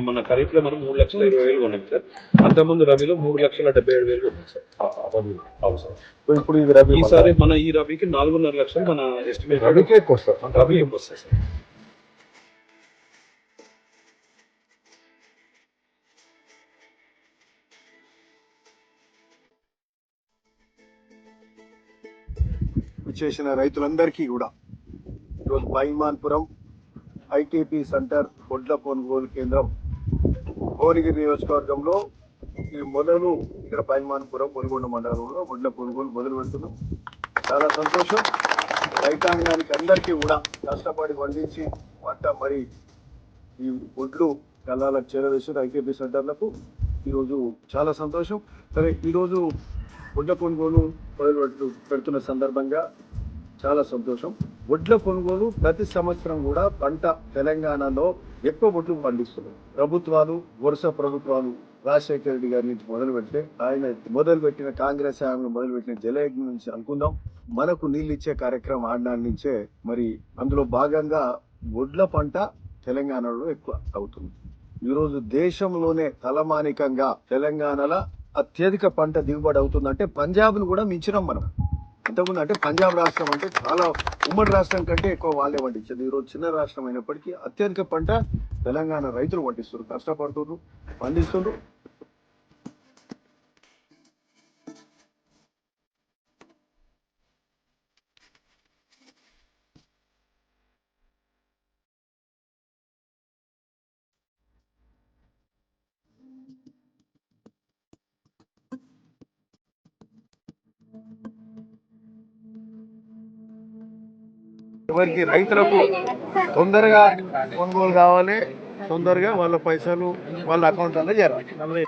మన ఖరీఫ్లో మనం 3,20,000 కొన్నాం సార్. అంతకుముందు రబీలో 3,77,000 కొన్నాం సార్. అవును సార్. ఇప్పుడు ఇది రబీ ఈసారి మన ఈ రబీకి 4,5 లక్షలు మన ఎస్టిమేట్. రబీకే ఎక్కువ వస్తారు. రబీకి ఎక్కువ వస్తాయి సార్. చేసిన రైతులందరికీ కూడా ఈరోజు పైమాన్పురం ఐటీపీ సెంటర్ వడ్ల కొనుగోలు కేంద్రం భువనగిరి నియోజకవర్గంలో ఈ మొదలు ఇక్కడ పైమాన్పురం మునుగొండ మండలంలో వడ్ల కొనుగోలు మొదలు పెడుతున్నాం. చాలా సంతోషం. రైతాంగానికి అందరికీ కూడా కష్టపడి పండించి పంట మరి ఈ వడ్లు కళ్ళాలకు చేరవేసిన ఐటీపీ సెంటర్లకు ఈరోజు చాలా సంతోషం. సరే, ఈరోజు వడ్ల కొనుగోలు మొదలు పెడుతున్న సందర్భంగా చాలా సంతోషం. వడ్ల కొనుగోలు ప్రతి సంవత్సరం కూడా పంట తెలంగాణలో ఎక్కువ వడ్లు పండిస్తున్నారు. ప్రభుత్వాలు, వరుస ప్రభుత్వాలు రాజశేఖర రెడ్డి గారి నుంచి మొదలు పెడితే ఆయన మొదలుపెట్టిన కాంగ్రెస్ హయాంలో మొదలుపెట్టిన జలయజ్ఞం నుంచి అనుకుందాం, మనకు నీళ్ళు ఇచ్చే కార్యక్రమం ఆడనాటి నుంచే మరి అందులో భాగంగా వడ్ల పంట తెలంగాణలో ఎక్కువ అవుతుంది. ఈరోజు దేశంలోనే తలమానికంగా తెలంగాణలో అత్యధిక పంట దిగుబడి అవుతుందంటే పంజాబ్ను కూడా మించినాం మనం. ఇంతకుముందు అంటే పంజాబ్ రాష్ట్రం అంటే చాలా ఉమ్మడి రాష్ట్రం కంటే ఎక్కువ వాళ్ళే పండించేది. ఈరోజు చిన్న రాష్ట్రం అయినప్పటికీ అత్యధిక పంట తెలంగాణ రైతులు పండిస్తున్నారు, కష్టపడుతున్నారు, పండిస్తున్నారు. ఎవరికి రైతులకు తొందరగా కొనుగోలు కావాలి, తొందరగా వాళ్ళ పైసలు వాళ్ళ అకౌంట్లో చేరాలి.